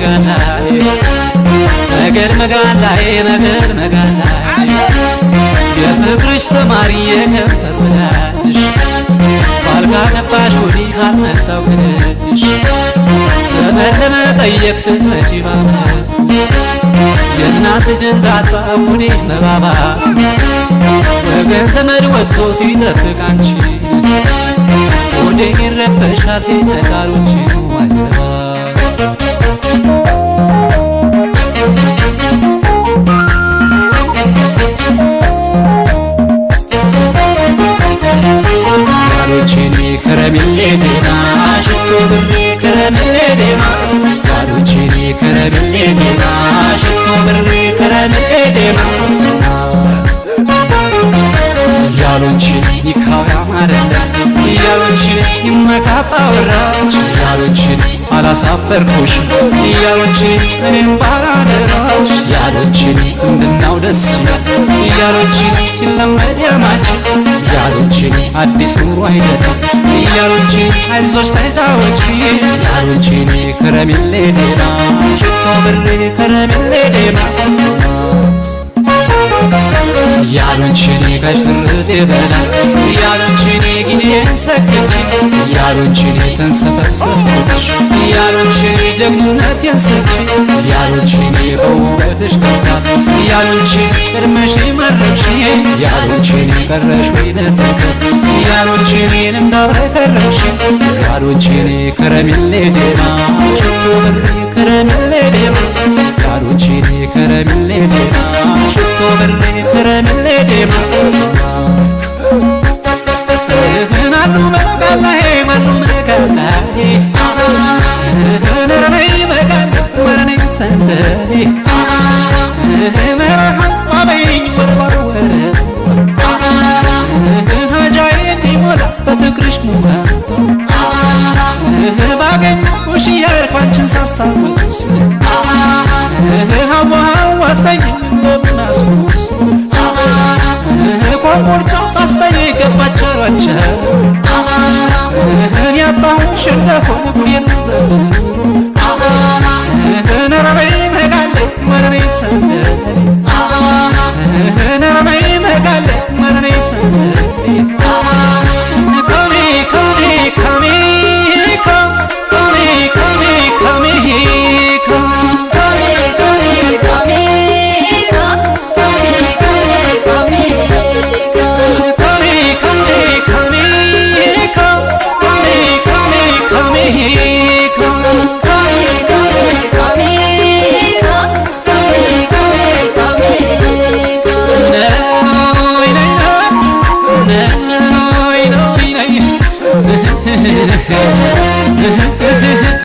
መጋላይ መገድ መጋላይ መገድ መጋላይ የፍቅርሽ ተማሪ የከንፈር ወዳጅሽ ባልካገባሽ ወዲህ ካልመጣው ከደጅሽ ዘመድ ለመጠየቅ ስትመጪ ባመቱ የእናት ልጅ እንዳጣ ወዴ መባባ ወገን ዘመድ ወጥቶ ሲጠብቅ አንቺ ወዴ ይረበሻል ሲነቃሎች ማይዘባ ያሎችኔ ከረሚሌ ዴማ ሽቶ ብሬ ከረሚሌ ዴማ ያሎችኔ ከረሚሌ ዴማ ሽቶ ብሬ ከረሚሌ ዴማ ያሎችኔ ይካው ያማረለት ያሎችኔ ይመካባ ወራች ያሎችኔ አላሳፈርኩሽ ያሎችኔ እኔም ባላደራሽ ያሎችኔ ዝምድናው ደስ ይላል ያሎችኔ ሲለመድ ያማች ያሎችኔ አዲስ ኑሮ አይደለም ያሎችኔ አይዞሽ ተጫወቺ ያሎችኔ ከረሚሌ ዴማ ሽቶ ብሬ ከረሚሌ ዴማ ያሎችኔ ከሽርጤ በላይ ያሎችኔ ጊዜን ሰክቼ ያሎችኔ ተንሰፈሰፍኩሽ ያሎችኔ ጀግንነቴን ሰክቼ ያሎችኔ በውበትሽ ከብታት ያሎችኔ ቅድመሽ መረቅሽ ያሎችኔ ቀረሽ ወይ ለፍቅር ያሎችኔን እንዳብረከረክሽ ያሎችኔ ከረሚሌ ዴማ ሽቶ ብሬ ከረሚሌ ዴማ ያሎችኔ ከረሚሌ ዴማ ሽቶ ብሬ ከረሚሌ ዴማ ናሉ መጋላይ ማሉ መጋላይ ነረነይ መጋል ወረነይ ሰንደሌ መረሃ በይኝ ወረወረ ሀጃዬ እንዲሞላ በፍቅርሽ ሙላ ባገኘሁሽ እያልኩ አንቺን ሳስታውስ ሀዋ አሰኝ እንደምናስታውስ ኮምቦልቻው ሳስተኝ ገባች አሏቸው ያጣሁሽ እንደሆነ ጉዴን ዘ